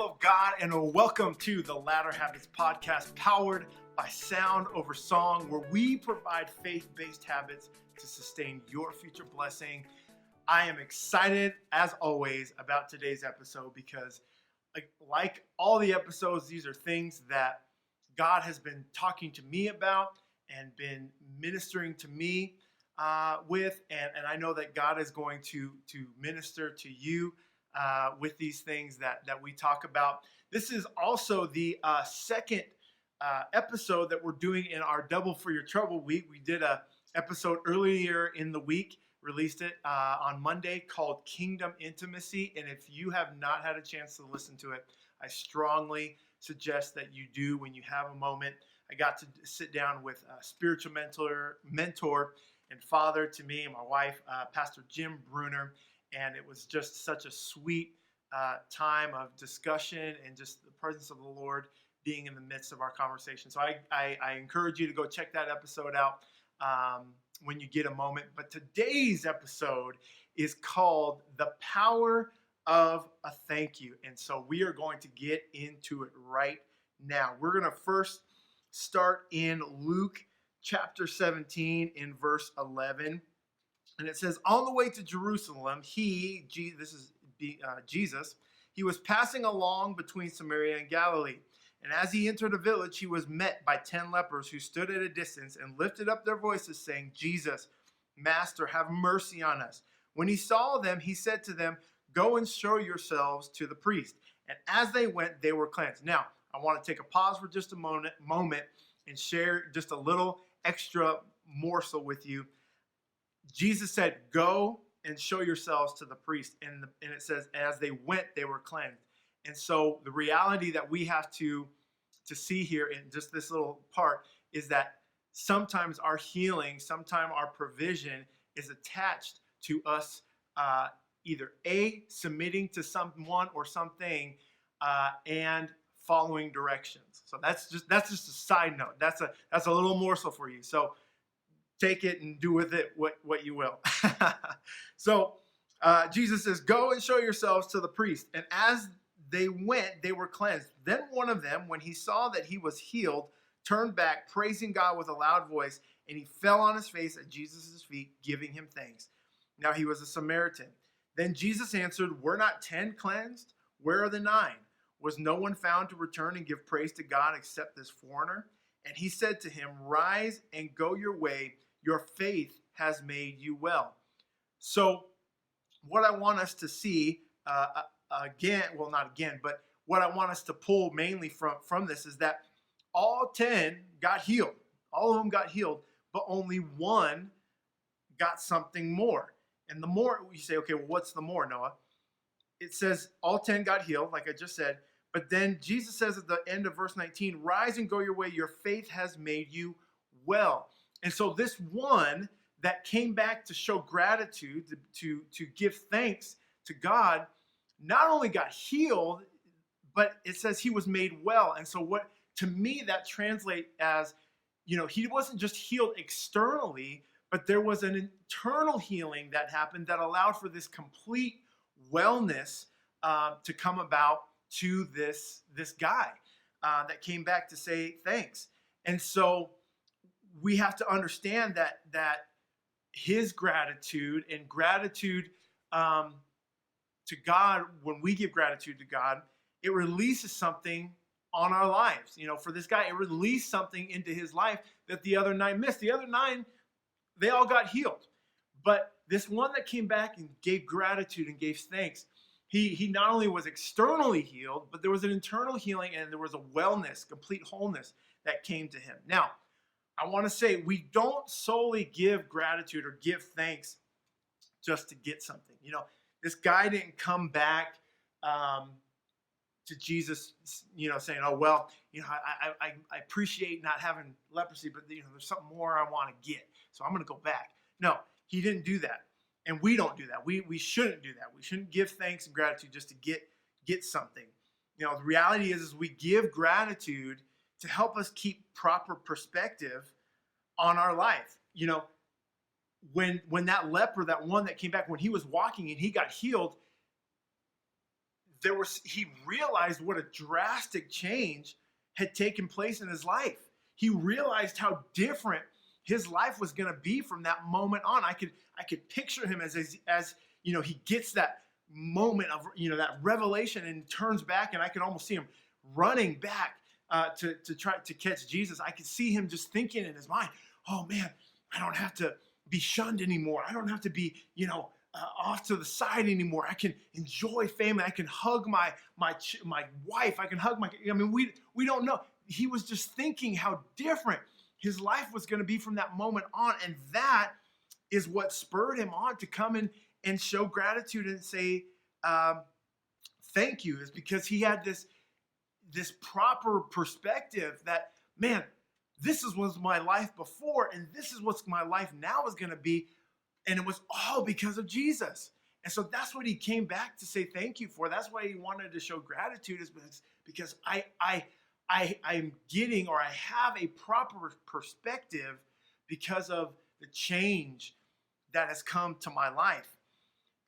of God, and welcome to the Ladder Habits podcast, powered by Sound Over Song, where we provide faith-based habits to sustain your future blessing. I am excited, as always, about today's episode because, like all the episodes, these are things that God has been talking to me about and been ministering to me with, and I know that God is going to minister to you with these things that we talk about. This is also the second episode that we're doing in our Double for Your Trouble week. We did a episode earlier in the week, released it on Monday, called Kingdom Intimacy. And if you have not had a chance to listen to it, I strongly suggest that you do when you have a moment. I got to sit down with a spiritual mentor and father to me and my wife, Pastor Jim Bruner. And it was just such a sweet time of discussion and just the presence of the Lord being in the midst of our conversation. So I encourage you to go check that episode out when you get a moment. But today's episode is called The Power of a Thank You. And so we are going to get into it right now. We're going to first start in Luke chapter 17 in verse 11. And it says, on the way to Jerusalem, Jesus, he was passing along between Samaria and Galilee. And as he entered a village, he was met by 10 lepers who stood at a distance and lifted up their voices, saying, Jesus, Master, have mercy on us. When he saw them, he said to them, go and show yourselves to the priest. And as they went, they were cleansed. Now, I want to take a pause for just a moment and share just a little extra morsel with you. Jesus said, go and show yourselves to the priest. And it says, as they went, they were cleansed. And so the reality that we have to see here in just this little part is that sometimes our healing, sometimes our provision is attached to us either A, submitting to someone or something, and following directions. So that's just a side note. That's a little morsel for you. So take it and do with it what you will. So Jesus says, go and show yourselves to the priest. And as they went, they were cleansed. Then one of them, when he saw that he was healed, turned back, praising God with a loud voice, and he fell on his face at Jesus' feet, giving him thanks. Now he was a Samaritan. Then Jesus answered, were not 10 cleansed? Where are the 9? Was no one found to return and give praise to God except this foreigner? And he said to him, rise and go your way. Your faith has made you well. So what I want us to see but what I want us to pull mainly from this is that all 10 got healed. All of them got healed, but only one got something more. And the more, you say, okay, well, what's the more, Noah? It says all 10 got healed, like I just said. But then Jesus says at the end of verse 19, rise and go your way. Your faith has made you well. And so this one that came back to show gratitude, to give thanks to God, not only got healed, but it says he was made well. And so what, to me, that translates as, he wasn't just healed externally, but there was an internal healing that happened that allowed for this complete wellness to come about to this guy that came back to say thanks. And so we have to understand that his gratitude and gratitude to God, when we give gratitude to God, it releases something on our lives. For this guy, it released something into his life that the other 9 missed. The other 9, they all got healed. But this one that came back and gave gratitude and gave thanks, he not only was externally healed, but there was an internal healing and there was a wellness, complete wholeness that came to him. Now, I want to say we don't solely give gratitude or give thanks just to get something. This guy didn't come back to Jesus, saying, oh, well, I appreciate not having leprosy, but there's something more I want to get, so I'm going to go back. No, he didn't do that. And we don't do that. We shouldn't do that. We shouldn't give thanks and gratitude just to get something. The reality is we give gratitude to help us keep proper perspective on our life. When that leper, that one that came back, when he was walking and he got healed, he realized what a drastic change had taken place in his life. He realized how different his life was going to be from that moment on. I could picture him as he gets that moment of that revelation and turns back, and I could almost see him running back to try to catch Jesus. I could see him just thinking in his mind, "Oh man, I don't have to be shunned anymore. I don't have to be off to the side anymore. I can enjoy family. I can hug my wife. I can hug my." I mean, we don't know. He was just thinking how different his life was going to be from that moment on, and that is what spurred him on to come in and show gratitude and say thank you. Is because he had this proper perspective that, man, this was my life before, and this is what my life now is going to be. And it was all because of Jesus. And so that's what he came back to say thank you for. That's why he wanted to show gratitude, is because I'm getting, or I have a proper perspective because of the change that has come to my life.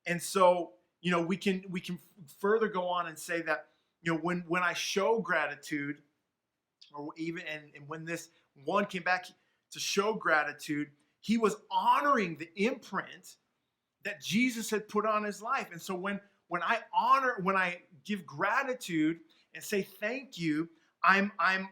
And so, we can further go on and say that, when I show gratitude, or even, and when this one came back to show gratitude, he was honoring the imprint that Jesus had put on his life. And so when I give gratitude and say thank you, I'm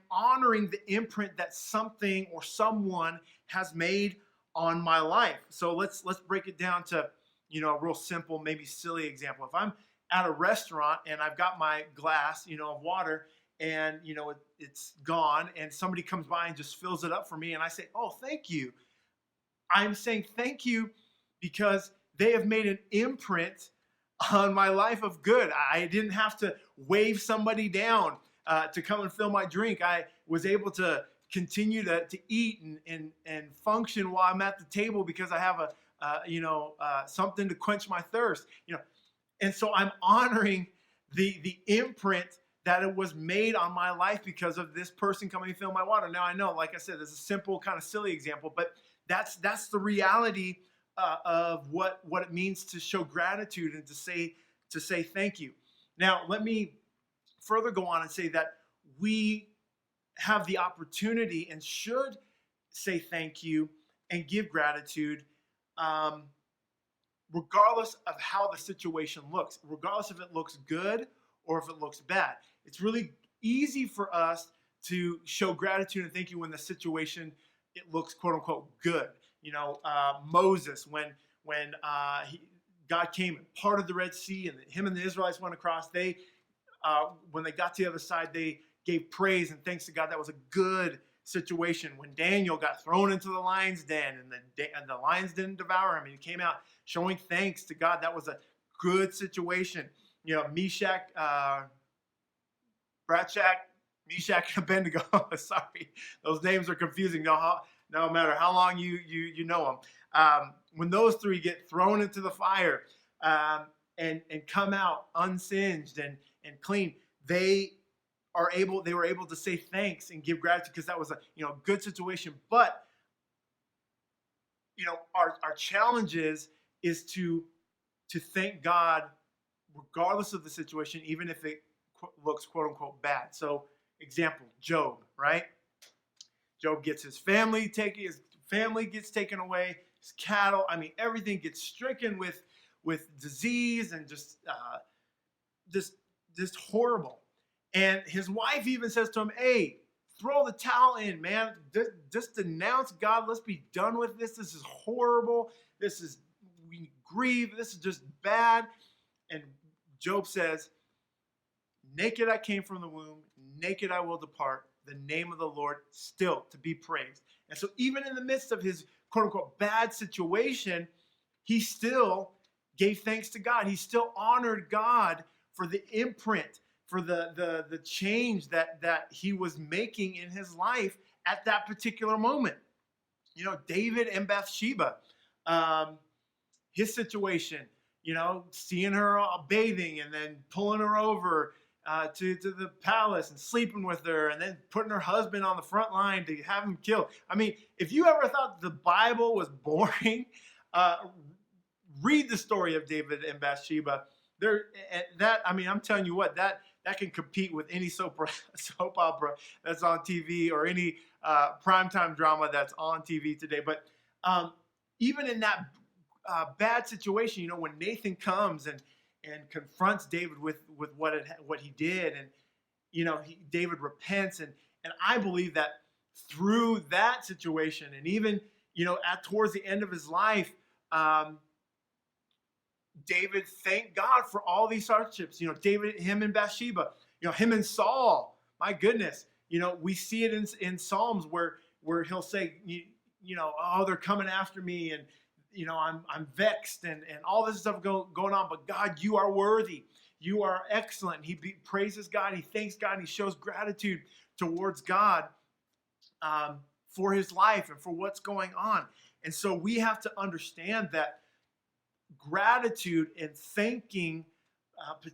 honoring the imprint that something or someone has made on my life. So let's break it down to a real simple, maybe silly example. If I'm at a restaurant and I've got my glass of water, and it's gone, and somebody comes by and just fills it up for me, and I say, "Oh, thank you." I'm saying thank you because they have made an imprint on my life of good. I didn't have to wave somebody down to come and fill my drink. I was able to continue to eat and function while I'm at the table because I have something to quench my thirst. And so I'm honoring the imprint that it was made on my life because of this person coming to fill my water. Now, I know, like I said, it's a simple, kind of silly example, but that's the reality of what it means to show gratitude and to say thank you. Now, let me further go on and say that we have the opportunity and should say thank you and give gratitude, regardless of how the situation looks, regardless if it looks good or if it looks bad. It's really easy for us to show gratitude and thank you when the situation, it looks quote unquote good. Moses, when God came and parted the Red Sea, and him and the Israelites went across, when they got to the other side, they gave praise and thanks to God. That was a good situation. When Daniel got thrown into the lion's den and the lions didn't devour him, and he came out showing thanks to God, that was a good situation. Meshach, and Abednego. Sorry, those names are confusing. No matter how long you know them. When those three get thrown into the fire and come out unsinged and clean, they were able to say thanks and give gratitude because that was a good situation. But our challenge is to thank God regardless of the situation, even if it looks quote unquote bad. So, example, Job, right? Job gets his family gets taken away, his cattle. I mean, everything gets stricken with disease and just horrible. And his wife even says to him, "Hey, throw the towel in, man. Just denounce God. Let's be done with this. This is horrible. We grieve. This is just bad." And Job says, "Naked I came from the womb, naked I will depart. The name of the Lord still to be praised." And so even in the midst of his quote unquote bad situation, he still gave thanks to God. He still honored God for the imprint, for the change that he was making in his life at that particular moment. David and Bathsheba, his situation, seeing her bathing and then pulling her over to the palace and sleeping with her and then putting her husband on the front line to have him killed. I mean, if you ever thought the Bible was boring, read the story of David and Bathsheba I'm telling you what, that can compete with any soap opera that's on TV or any primetime drama that's on TV today. But um, even in that bad situation, when Nathan comes and confronts David with what he did, and David repents, and I believe that through that situation, and even at towards the end of his life, um, David thanked God for all these hardships. David, him and Bathsheba, him and Saul. My goodness, we see it in Psalms where he'll say, oh, they're coming after me, and I'm vexed, and all this stuff going on. But God, you are worthy. You are excellent. He praises God. He thanks God. And he shows gratitude towards God for his life and for what's going on. And so we have to understand that gratitude and thanking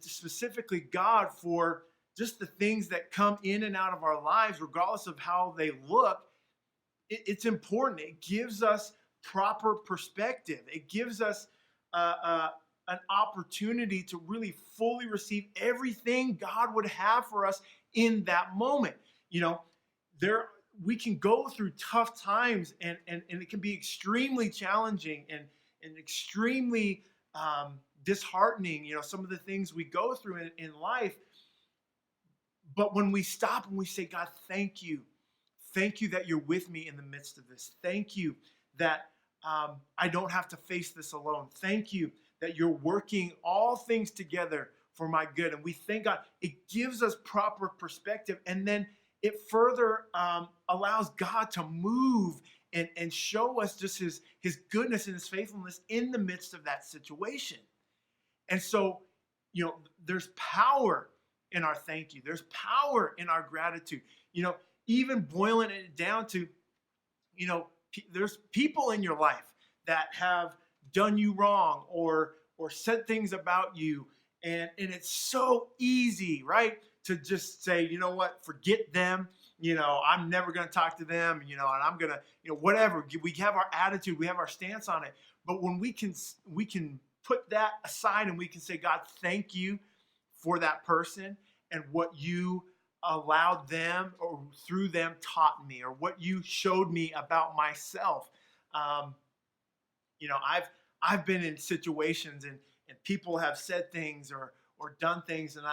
specifically God for just the things that come in and out of our lives, regardless of how they look, it's important. It gives us proper perspective. It gives us an opportunity to really fully receive everything God would have for us in that moment. We can go through tough times, and it can be extremely challenging and extremely disheartening, some of the things we go through in life. But when we stop and we say, God, thank you. Thank you that you're with me in the midst of this. Thank you that I don't have to face this alone. Thank you that you're working all things together for my good. And we thank God. It gives us proper perspective. And then it further allows God to move and show us just his goodness and his faithfulness in the midst of that situation. And so, there's power in our thank you. There's power in our gratitude. Even boiling it down to, there's people in your life that have done you wrong or said things about you. And it's so easy, right? To just say, you know what, forget them. I'm never going to talk to them, and I'm going to, whatever. We have our attitude, we have our stance on it. But when we can put that aside and we can say, God, thank you for that person and what you allowed them or through them taught me, or what you showed me about myself. I've been in situations and people have said things or done things, and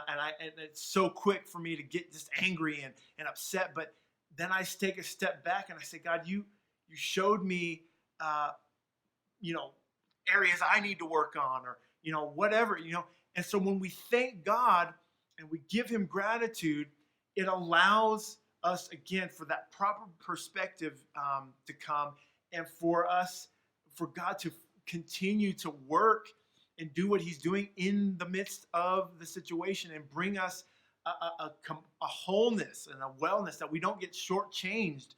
it's so quick for me to get just angry and upset. But then I take a step back and I say, God, you showed me, areas I need to work on, or whatever. And so when we thank God and we give him gratitude, it allows us, again, for that proper perspective to come, and for God to continue to work and do what he's doing in the midst of the situation, and bring us a wholeness and a wellness that we don't get shortchanged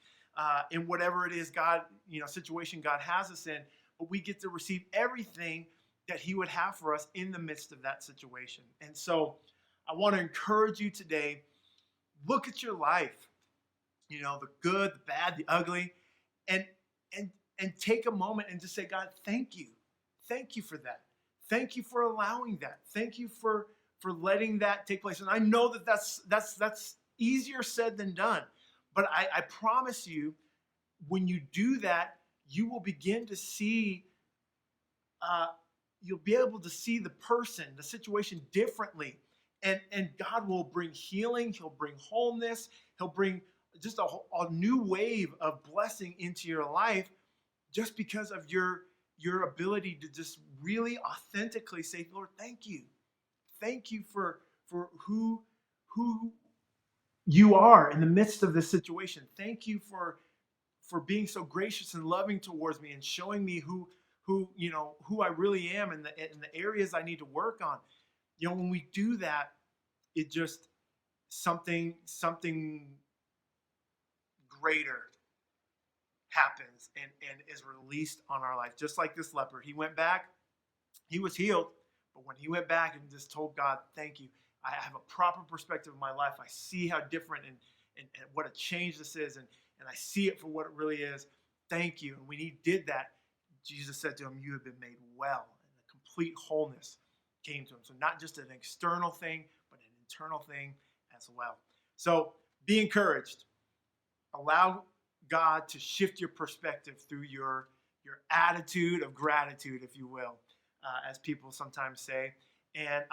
in whatever it is God, situation God has us in, but we get to receive everything that he would have for us in the midst of that situation. And so I want to encourage you today, look at your life, the good, the bad, the ugly, and take a moment and just say, God, thank you. Thank you for that. Thank you for allowing that. Thank you for letting that take place. And I know that that's easier said than done. But I promise you, when you do that, you will begin to see, you'll be able to see the person, the situation differently. And God will bring healing. He'll bring wholeness. He'll bring just a new wave of blessing into your life, just because of your ability to just really authentically say, Lord, thank you. Thank you for who you are in the midst of this situation. Thank you for being so gracious and loving towards me, and showing me who I really am, and the areas I need to work on. When we do that, it just something greater happens and is released on our life. Just like this leper, he went back, he was healed, but when he went back and just told God, thank you, I have a proper perspective of my life. I see how different and what a change this is, and I see it for what it really is. Thank you. And when he did that, Jesus said to him, you have been made well, and a complete wholeness came to him. So not just an external thing, but an internal thing as well. So be encouraged. Allow God to shift your perspective through your attitude of gratitude, if you will, as people sometimes say, and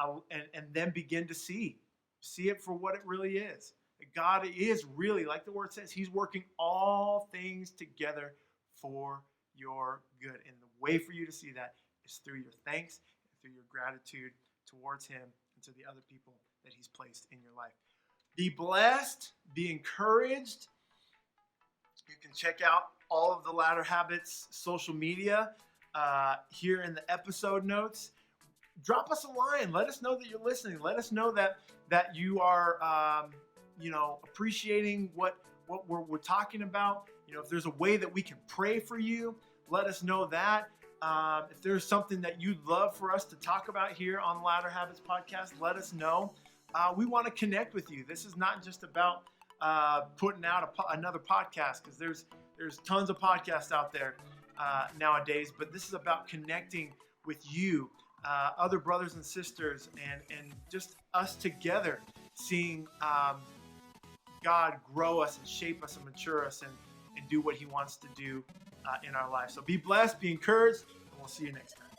then begin to see it for what it really is. God is really, like the word says, he's working all things together for your good. And the way for you to see that is through your thanks and through your gratitude towards him and to the other people that he's placed in your life. Be blessed, be encouraged. You can check out all of the Ladder Habits social media here in the episode notes. Drop us a line. Let us know that you're listening. Let us know that you are appreciating what we're talking about. If there's a way that we can pray for you, let us know that. If there's something that you'd love for us to talk about here on Ladder Habits Podcast, let us know. We want to connect with you. This is not just about putting out another podcast, because there's tons of podcasts out there nowadays, but this is about connecting with you, other brothers and sisters, and just us together, seeing God grow us and shape us and mature us and do what he wants to do in our life. So be blessed, be encouraged, and we'll see you next time.